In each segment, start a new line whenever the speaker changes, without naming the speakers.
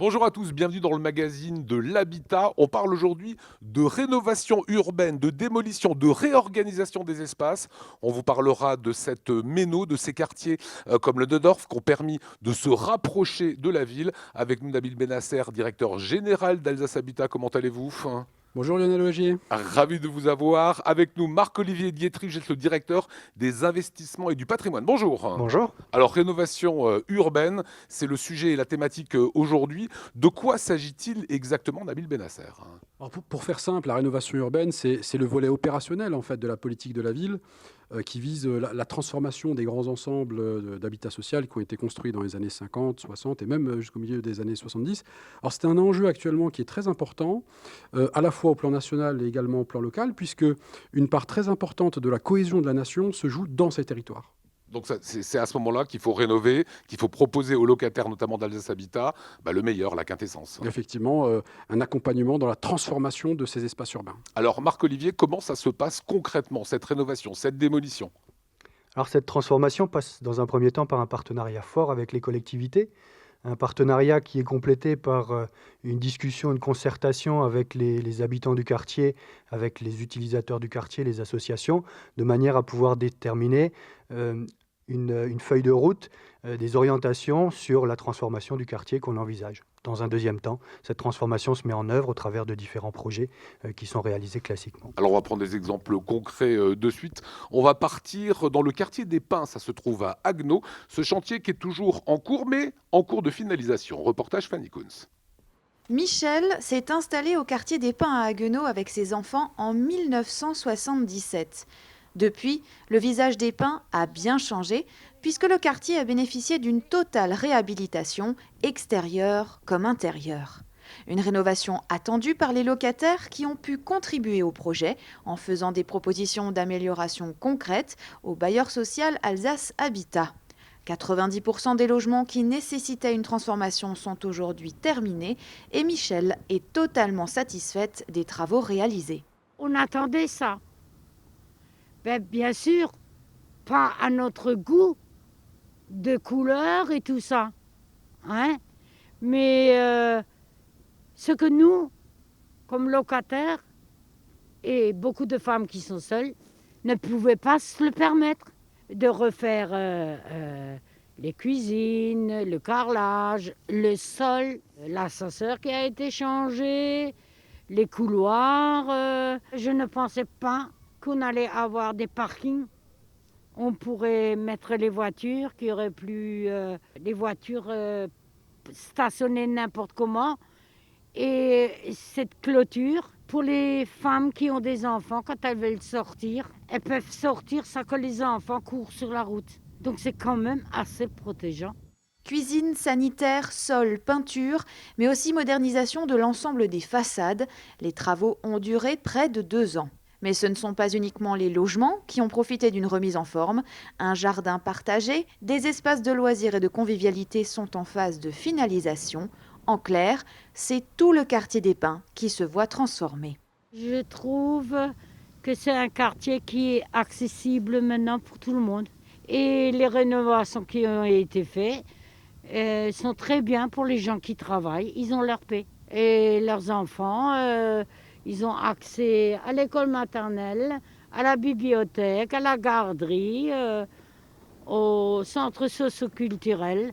Bonjour à tous, bienvenue dans le magazine de l'habitat. On parle aujourd'hui de rénovation urbaine, de démolition, de réorganisation des espaces. On vous parlera de cette méno, de ces quartiers comme le Neudorf qui ont permis de se rapprocher de la ville. Avec nous Nabil Benasser, directeur général d'Alsace Habitat. Comment allez-vous?
Bonjour Lionel Augier.
Ravi de vous avoir. Avec nous Marc-Olivier Dietrich, le directeur des investissements et du patrimoine. Bonjour.
Bonjour.
Alors, rénovation urbaine, c'est le sujet et la thématique aujourd'hui. De quoi s'agit-il exactement, Nabil Benasser?
Alors pour faire simple, la rénovation urbaine, c'est le volet opérationnel en fait de la politique de la ville qui vise la transformation des grands ensembles d'habitat social qui ont été construits dans les années 50, 60 et même jusqu'au milieu des années 70. Alors c'est un enjeu actuellement qui est très important, à la fois au plan national et également au plan local, puisque une part très importante de la cohésion de la nation se joue dans ces territoires.
Donc, c'est à ce moment-là qu'il faut rénover, qu'il faut proposer aux locataires, notamment d'Alsace Habitat, le meilleur, la quintessence.
Effectivement, un accompagnement dans la transformation de ces espaces urbains.
Alors, Marc-Olivier, comment ça se passe concrètement, cette rénovation, cette démolition?
Alors cette transformation passe dans un premier temps par un partenariat fort avec les collectivités, un partenariat qui est complété par une discussion, une concertation avec les habitants du quartier, avec les utilisateurs du quartier, les associations, de manière à pouvoir déterminer une feuille de route, des orientations sur la transformation du quartier qu'on envisage. Dans un deuxième temps, cette transformation se met en œuvre au travers de différents projets qui sont réalisés classiquement.
Alors, on va prendre des exemples concrets de suite. On va partir dans le quartier des Pins, ça se trouve à Haguenau. Ce chantier qui est toujours en cours, mais en cours de finalisation. Reportage Fanny Kunz.
Michel s'est installé au quartier des Pins à Haguenau avec ses enfants en 1977. Depuis, le visage des Pins a bien changé puisque le quartier a bénéficié d'une totale réhabilitation, extérieure comme intérieure. Une rénovation attendue par les locataires qui ont pu contribuer au projet en faisant des propositions d'amélioration concrètes au bailleur social Alsace Habitat. 90% des logements qui nécessitaient une transformation sont aujourd'hui terminés et Michel est totalement satisfaite des travaux réalisés.
On attendait ça. Ben, bien sûr, pas à notre goût de couleur et tout ça. Hein? Mais ce que nous, comme locataires, et beaucoup de femmes qui sont seules, ne pouvaient pas se le permettre de refaire les cuisines, le carrelage, le sol, l'ascenseur qui a été changé, les couloirs. Je ne pensais pas qu'on allait avoir des parkings. On pourrait mettre les voitures, qu'il n'y aurait plus les voitures stationnées n'importe comment. Et cette clôture, pour les femmes qui ont des enfants, quand elles veulent sortir, elles peuvent sortir sans que les enfants courent sur la route. Donc c'est quand même assez protégeant.
Cuisine, sanitaire, sol, peinture, mais aussi modernisation de l'ensemble des façades. Les travaux ont duré près de 2 ans. Mais ce ne sont pas uniquement les logements qui ont profité d'une remise en forme. Un jardin partagé, des espaces de loisirs et de convivialité sont en phase de finalisation. En clair, c'est tout le quartier des Pins qui se voit transformé.
Je trouve que c'est un quartier qui est accessible maintenant pour tout le monde. Et les rénovations qui ont été faites sont très bien pour les gens qui travaillent. Ils ont leur paix. Et leurs enfants, ils ont accès à l'école maternelle, à la bibliothèque, à la garderie, au centre socio-culturel.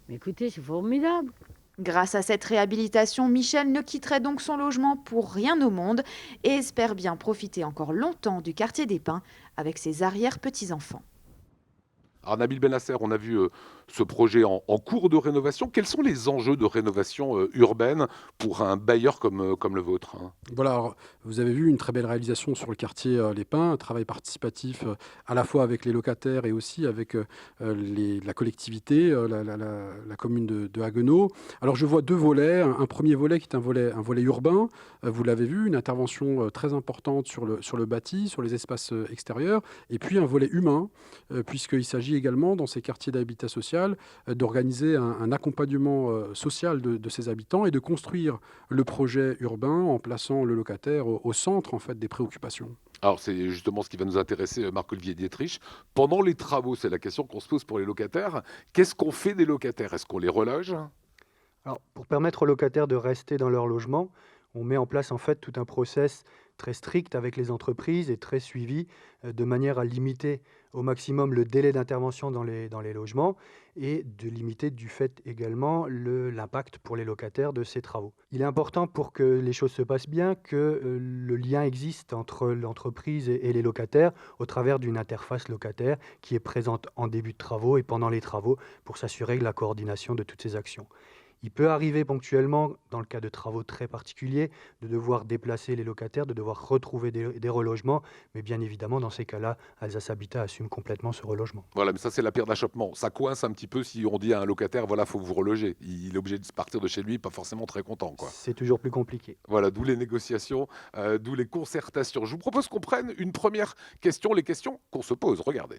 Mais écoutez, c'est formidable.
Grâce à cette réhabilitation, Michel ne quitterait donc son logement pour rien au monde et espère bien profiter encore longtemps du quartier des Pins avec ses arrière-petits-enfants.
Alors, Nabil Benasser, on a vu ce projet en cours de rénovation. Quels sont les enjeux de rénovation urbaine pour un bailleur comme le vôtre?
Voilà, alors, vous avez vu une très belle réalisation sur le quartier Les Pins, un travail participatif à la fois avec les locataires et aussi avec la collectivité, la commune de Haguenau. Alors je vois deux volets. Un premier volet qui est un volet urbain, vous l'avez vu, une intervention très importante sur le bâti, sur les espaces extérieurs, et puis un volet humain, puisqu'il s'agit également dans ces quartiers d'habitat social d'organiser un accompagnement social de ces habitants et de construire le projet urbain en plaçant le locataire au centre en fait des préoccupations.
Alors, c'est justement ce qui va nous intéresser, Marc-Olivier Dietrich. Pendant les travaux, c'est la question qu'on se pose pour les locataires. Qu'est-ce qu'on fait des locataires? Est-ce qu'on les reloge?
Alors, pour permettre aux locataires de rester dans leur logement, on met en place en fait tout un process très strict avec les entreprises et très suivi de manière à limiter au maximum le délai d'intervention dans les logements et de limiter du fait également l'impact pour les locataires de ces travaux. Il est important pour que les choses se passent bien que le lien existe entre l'entreprise et les locataires au travers d'une interface locataire qui est présente en début de travaux et pendant les travaux pour s'assurer de la coordination de toutes ces actions. Il peut arriver ponctuellement, dans le cas de travaux très particuliers, de devoir déplacer les locataires, de devoir retrouver des relogements, mais bien évidemment, dans ces cas-là, Alsace Habitat assume complètement ce relogement.
Voilà, mais ça c'est la pierre d'achoppement. Ça coince un petit peu si on dit à un locataire, voilà, faut vous reloger. Il est obligé de partir de chez lui, pas forcément très content, quoi.
C'est toujours plus compliqué.
Voilà, d'où les négociations, d'où les concertations. Je vous propose qu'on prenne une première question, les questions qu'on se pose. Regardez.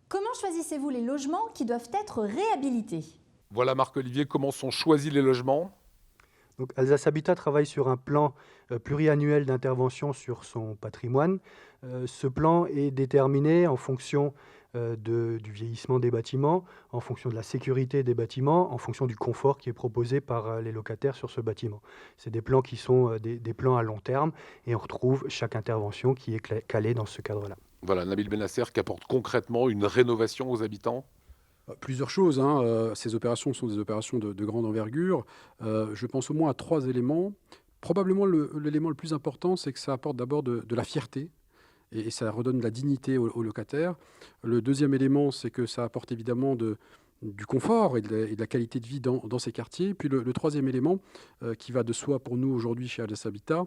Comment choisissez-vous les logements qui doivent être réhabilités ?
Voilà, Marc-Olivier, comment sont choisis les logements?
Donc, Alsace Habitat travaille sur un plan pluriannuel d'intervention sur son patrimoine. Ce plan est déterminé en fonction du vieillissement des bâtiments, en fonction de la sécurité des bâtiments, en fonction du confort qui est proposé par les locataires sur ce bâtiment. C'est des plans qui sont des plans à long terme et on retrouve chaque intervention qui est calée dans ce cadre-là.
Voilà, Nabil Benasser qui apporte concrètement une rénovation aux habitants.
Plusieurs choses. Ces opérations sont des opérations de grande envergure. Je pense au moins à 3 éléments. Probablement l'élément le plus important, c'est que ça apporte d'abord de la fierté et ça redonne de la dignité aux locataires. Le deuxième élément, c'est que ça apporte évidemment du confort et de la qualité de vie dans ces quartiers. Puis le troisième élément qui va de soi pour nous aujourd'hui chez Alsace Habitat,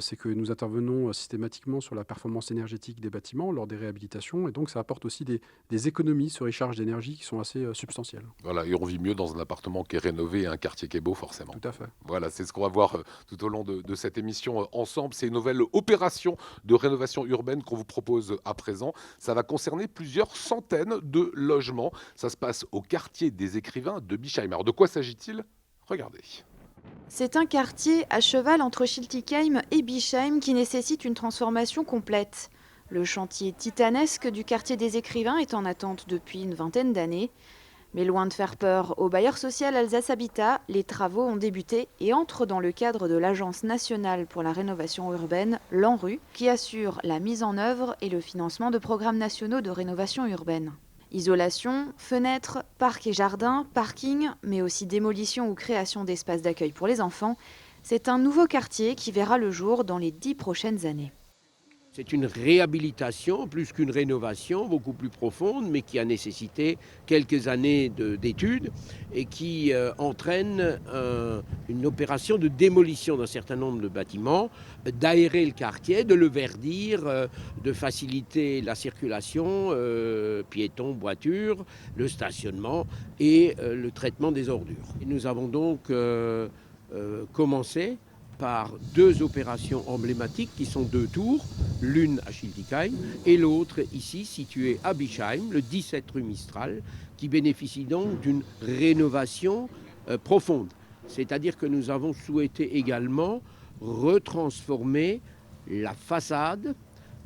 c'est que nous intervenons systématiquement sur la performance énergétique des bâtiments lors des réhabilitations et donc ça apporte aussi des économies sur les charges d'énergie qui sont assez substantielles.
Voilà, et on vit mieux dans un appartement qui est rénové et un quartier qui est beau, forcément.
Tout à fait.
Voilà, c'est ce qu'on va voir tout au long de cette émission ensemble. C'est une nouvelle opération de rénovation urbaine qu'on vous propose à présent. Ça va concerner plusieurs centaines de logements. Ça se passe au quartier des écrivains de Bischheim. Alors de quoi s'agit-il? Regardez.
C'est un quartier à cheval entre Schiltigheim et Bischheim qui nécessite une transformation complète. Le chantier titanesque du quartier des écrivains est en attente depuis une vingtaine d'années. Mais loin de faire peur au bailleur social Alsace Habitat, les travaux ont débuté et entrent dans le cadre de l'Agence nationale pour la rénovation urbaine, l'ANRU, qui assure la mise en œuvre et le financement de programmes nationaux de rénovation urbaine. Isolation, fenêtres, parcs et jardins, parking, mais aussi démolition ou création d'espaces d'accueil pour les enfants, c'est un nouveau quartier qui verra le jour dans les 10 prochaines années.
C'est une réhabilitation plus qu'une rénovation beaucoup plus profonde, mais qui a nécessité quelques années d'études et qui entraîne une opération de démolition d'un certain nombre de bâtiments, d'aérer le quartier, de le verdir, de faciliter la circulation, piétons, voitures, le stationnement et le traitement des ordures. Et nous avons donc commencé par 2 opérations emblématiques qui sont 2 tours, l'une à Schiltigheim et l'autre ici située à Bischheim, le 17 rue Mistral, qui bénéficie donc d'une rénovation profonde. C'est-à-dire que nous avons souhaité également retransformer la façade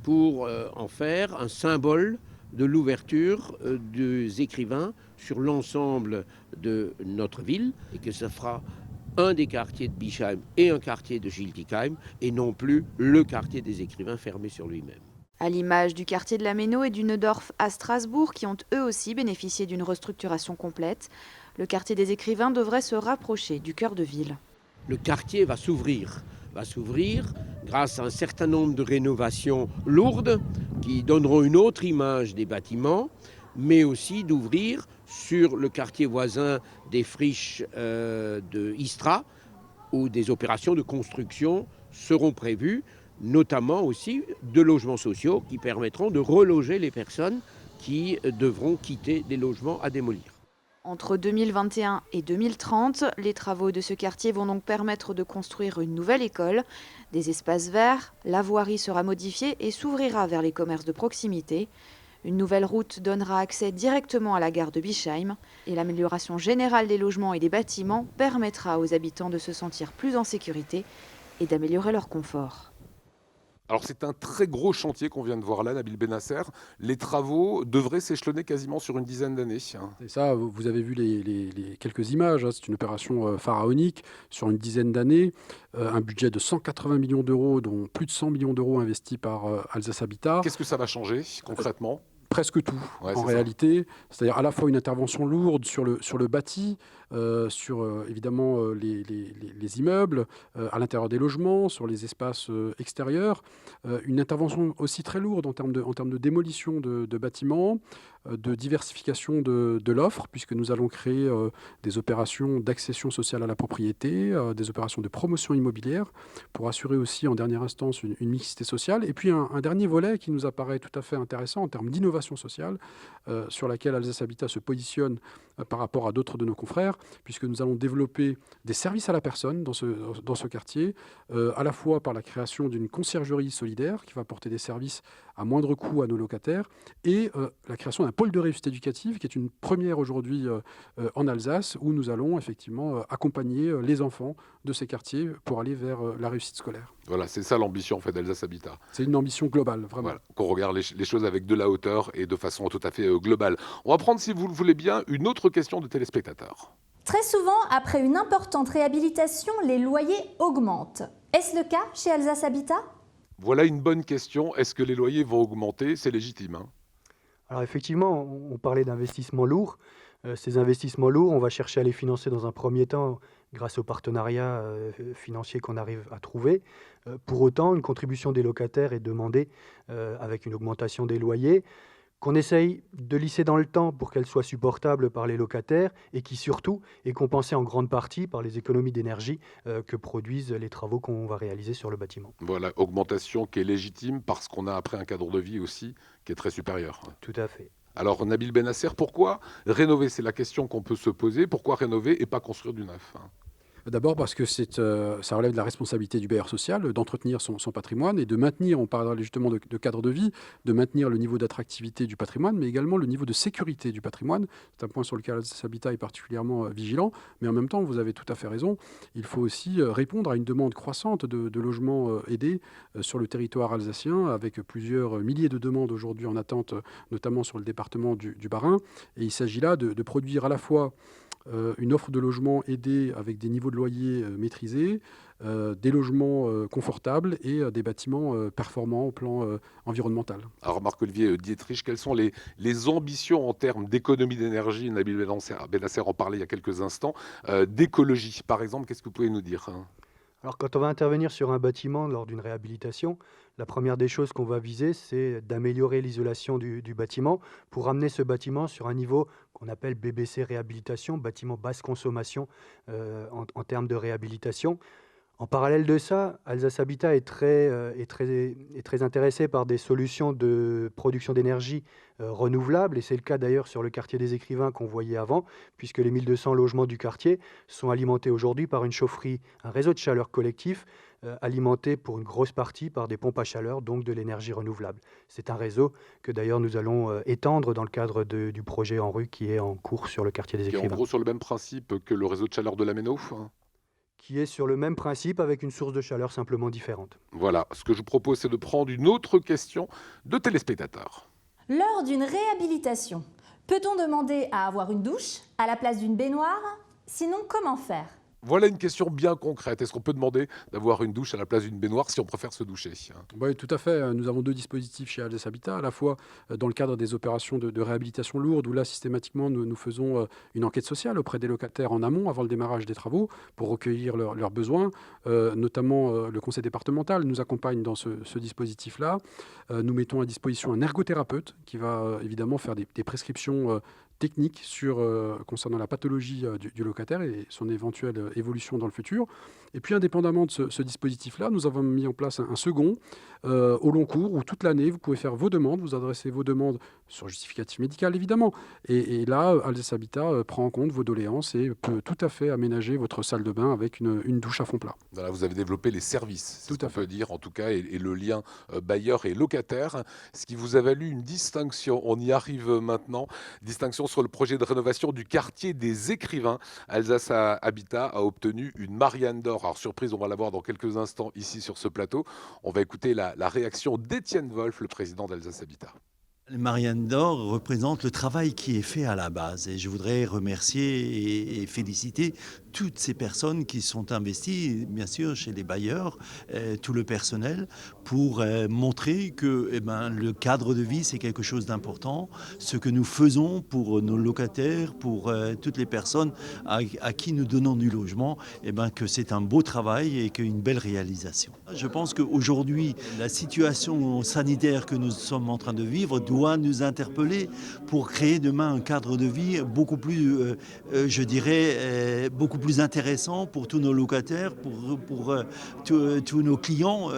pour en faire un symbole de l'ouverture des écrivains sur l'ensemble de notre ville et que ça fera un des quartiers de Bischheim et un quartier de Schiltigheim, et non plus le quartier des écrivains fermé sur lui-même.
À l'image du quartier de la Méno et du Neudorf à Strasbourg, qui ont eux aussi bénéficié d'une restructuration complète, le quartier des écrivains devrait se rapprocher du cœur de ville.
Le quartier va s'ouvrir grâce à un certain nombre de rénovations lourdes qui donneront une autre image des bâtiments, mais aussi d'ouvrir sur le quartier voisin des friches de Istra, où des opérations de construction seront prévues, notamment aussi de logements sociaux qui permettront de reloger les personnes qui devront quitter des logements à démolir.
Entre 2021 et 2030, les travaux de ce quartier vont donc permettre de construire une nouvelle école, des espaces verts, la voirie sera modifiée et s'ouvrira vers les commerces de proximité. Une nouvelle route donnera accès directement à la gare de Bischheim et l'amélioration générale des logements et des bâtiments permettra aux habitants de se sentir plus en sécurité et d'améliorer leur confort.
Alors c'est un très gros chantier qu'on vient de voir là, Nabil Benasser. Les travaux devraient s'échelonner quasiment sur une dizaine d'années, hein.
Et ça, vous avez vu les quelques images, hein. C'est une opération pharaonique sur une dizaine d'années, un budget de 180 millions d'euros, dont plus de 100 millions d'euros investis par Alsace Habitat.
Qu'est-ce que ça va changer concrètement?
Presque tout,
Ouais,
en
c'est ça.
réalité. C'est-à-dire à la fois une intervention lourde sur le bâti, sur évidemment les immeubles, à l'intérieur des logements, sur les espaces extérieurs. Une intervention aussi très lourde en termes de démolition de bâtiments, de diversification de l'offre, puisque nous allons créer des opérations d'accession sociale à la propriété, des opérations de promotion immobilière, pour assurer aussi en dernière instance une mixité sociale. Et puis un dernier volet qui nous apparaît tout à fait intéressant en termes d'innovation sociale, sur laquelle Alsace Habitat se positionne par rapport à d'autres de nos confrères, puisque nous allons développer des services à la personne dans ce quartier, à la fois par la création d'une conciergerie solidaire qui va apporter des services à moindre coût à nos locataires, et la création d'un pôle de réussite éducative, qui est une première aujourd'hui en Alsace, où nous allons effectivement accompagner les enfants de ces quartiers pour aller vers la réussite scolaire.
Voilà, c'est ça l'ambition en fait d'Alsace Habitat.
C'est une ambition globale, vraiment.
Voilà, qu'on regarde les choses avec de la hauteur et de façon tout à fait globale. On va prendre, si vous le voulez bien, une autre question de téléspectateurs.
Très souvent, après une importante réhabilitation, les loyers augmentent. Est-ce le cas chez Alsace Habitat ?
Voilà une bonne question. Est-ce que les loyers vont augmenter? C'est légitime, hein.
Alors effectivement, on parlait d'investissements lourds. Ces investissements lourds, on va chercher à les financer dans un premier temps grâce aux partenariats financiers qu'on arrive à trouver. Pour autant, une contribution des locataires est demandée avec une augmentation des loyers qu'on essaye de lisser dans le temps pour qu'elle soit supportable par les locataires et qui surtout est compensée en grande partie par les économies d'énergie que produisent les travaux qu'on va réaliser sur le bâtiment.
Voilà, augmentation qui est légitime parce qu'on a après un cadre de vie aussi qui est très supérieur.
Tout à fait.
Alors Nabil Benasser, pourquoi rénover? C'est la question qu'on peut se poser. Pourquoi rénover et pas construire du neuf, hein?
D'abord parce que ça relève de la responsabilité du bailleur social d'entretenir son patrimoine et de maintenir, on parlera justement de cadre de vie, de maintenir le niveau d'attractivité du patrimoine, mais également le niveau de sécurité du patrimoine. C'est un point sur lequel Alsace Habitat est particulièrement vigilant, mais en même temps, vous avez tout à fait raison, il faut aussi répondre à une demande croissante de logements aidés sur le territoire alsacien, avec plusieurs milliers de demandes aujourd'hui en attente, notamment sur le département du Bas-Rhin. Et il s'agit là de produire à la fois une offre de logements aidés avec des niveaux de loyer maîtrisés, des logements confortables et des bâtiments performants au plan environnemental.
Alors Marc-Olivier Dietrich, quelles sont les ambitions en termes d'économie d'énergie? Nabil Benasser en parlait il y a quelques instants. D'écologie, par exemple, qu'est-ce que vous pouvez nous dire, hein?
Alors quand on va intervenir sur un bâtiment lors d'une réhabilitation, la première des choses qu'on va viser, c'est d'améliorer l'isolation du bâtiment pour amener ce bâtiment sur un niveau qu'on appelle BBC réhabilitation, bâtiment basse consommation en termes de réhabilitation. En parallèle de ça, Alsace Habitat est très intéressé par des solutions de production d'énergie renouvelables, et c'est le cas d'ailleurs sur le quartier des Écrivains qu'on voyait avant, puisque les 1200 logements du quartier sont alimentés aujourd'hui par une chaufferie, un réseau de chaleur collectif, alimenté pour une grosse partie par des pompes à chaleur, donc de l'énergie renouvelable. C'est un réseau que d'ailleurs nous allons étendre dans le cadre du projet En Rue qui est en cours sur le quartier des
Qui est en
Écrivains.
gros sur le même principe que le réseau de chaleur de la Méno, hein.
Qui est sur le même principe avec une source de chaleur simplement différente.
Voilà, ce que je vous propose, c'est de prendre une autre question de téléspectateurs.
Lors d'une réhabilitation, peut-on demander à avoir une douche à la place d'une baignoire ? Sinon, comment faire ?
Voilà une question bien concrète. Est-ce qu'on peut demander d'avoir une douche à la place d'une baignoire si on préfère se doucher, hein?
Oui, tout à fait. Nous avons deux dispositifs chez Alsace Habitat, à la fois dans le cadre des opérations de réhabilitation lourde, où là, systématiquement, nous faisons une enquête sociale auprès des locataires en amont, avant le démarrage des travaux, pour recueillir leurs besoins. Notamment, le conseil départemental nous accompagne dans ce dispositif-là. Nous mettons à disposition un ergothérapeute qui va évidemment faire des prescriptions techniques concernant la pathologie du locataire et son éventuelle évolution dans le futur. Et puis, indépendamment de ce dispositif-là, nous avons mis en place un second au long cours où toute l'année, vous pouvez faire vos demandes, vous adressez vos demandes sur justificatif médical, évidemment. Et là, Alsace Habitat prend en compte vos doléances et peut tout à fait aménager votre salle de bain avec une douche à fond plat.
Voilà, vous avez développé les services, c'est
Tout
ce
à
qu'on peut dire en tout cas, et le lien bailleur et locataire, ce qui vous a valu une distinction. On y arrive maintenant, distinction sur le projet de rénovation du quartier des Écrivains. Alsace Habitat a obtenu une Marianne d'or. Alors surprise, on va la voir dans quelques instants ici sur ce plateau. On va écouter la réaction d'Étienne Wolf, le président d'Alsace Habitat.
Les Marianne d'or représentent le travail qui est fait à la base et je voudrais remercier et féliciter toutes ces personnes qui sont investies, bien sûr, chez les bailleurs, tout le personnel, pour montrer que le cadre de vie, c'est quelque chose d'important. Ce que nous faisons pour nos locataires, pour toutes les personnes à qui nous donnons du logement, que c'est un beau travail et qu'une belle réalisation. Je pense qu'aujourd'hui, la situation sanitaire que nous sommes en train de vivre doit nous interpeller pour créer demain un cadre de vie beaucoup plus, beaucoup plus intéressant pour tous nos locataires, pour tous nos clients,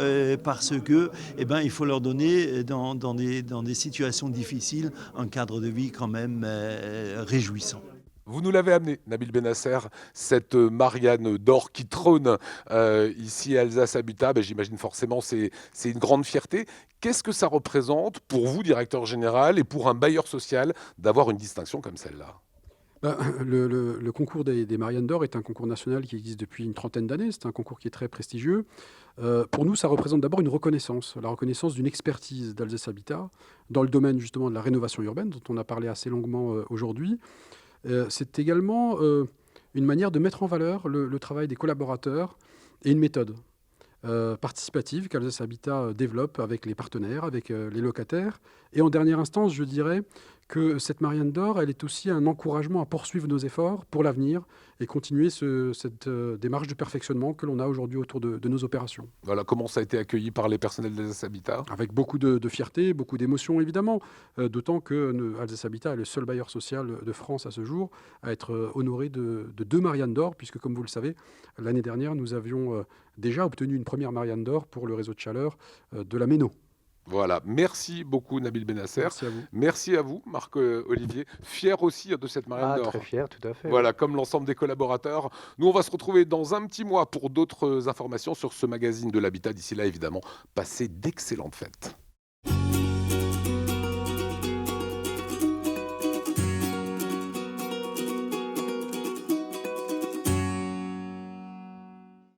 parce que il faut leur donner dans des situations difficiles un cadre de vie quand même réjouissant.
Vous nous l'avez amené, Nabil Benasser, cette Marianne d'or qui trône ici à Alsace Habitat. J'imagine forcément c'est une grande fierté. Qu'est-ce que ça représente pour vous, directeur général, et pour un bailleur social d'avoir une distinction comme celle-là ?
Le concours des Marianne d'or est un concours national qui existe depuis une trentaine d'années. C'est un concours qui est très prestigieux. Pour nous, ça représente d'abord une reconnaissance, la reconnaissance d'une expertise d'Alsace Habitat dans le domaine justement de la rénovation urbaine, dont on a parlé assez longuement aujourd'hui. C'est également une manière de mettre en valeur le travail des collaborateurs et une méthode participative qu'Alsace Habitat développe avec les partenaires, avec les locataires. Et en dernière instance, je dirais que cette Marianne d'or, elle est aussi un encouragement à poursuivre nos efforts pour l'avenir et continuer cette démarche de perfectionnement que l'on a aujourd'hui autour de nos opérations.
Voilà, comment ça a été accueilli par les personnels d'Alsace Habitat ?
Avec beaucoup de fierté, beaucoup d'émotion évidemment, d'autant que Alsace Habitat est le seul bailleur social de France à ce jour à être honoré de 2 Marianne d'or, puisque comme vous le savez, l'année dernière, nous avions déjà obtenu une première Marianne d'or pour le réseau de chaleur de la Méno.
Voilà, merci beaucoup Nabil Benasser.
Merci à vous.
Merci à vous, Marc-Olivier. Fier aussi de cette Marianne d'or.
Très fier, tout à fait.
Voilà, comme l'ensemble des collaborateurs. Nous, on va se retrouver dans un petit mois pour d'autres informations sur ce magazine de l'habitat. D'ici là, évidemment, passez d'excellentes fêtes.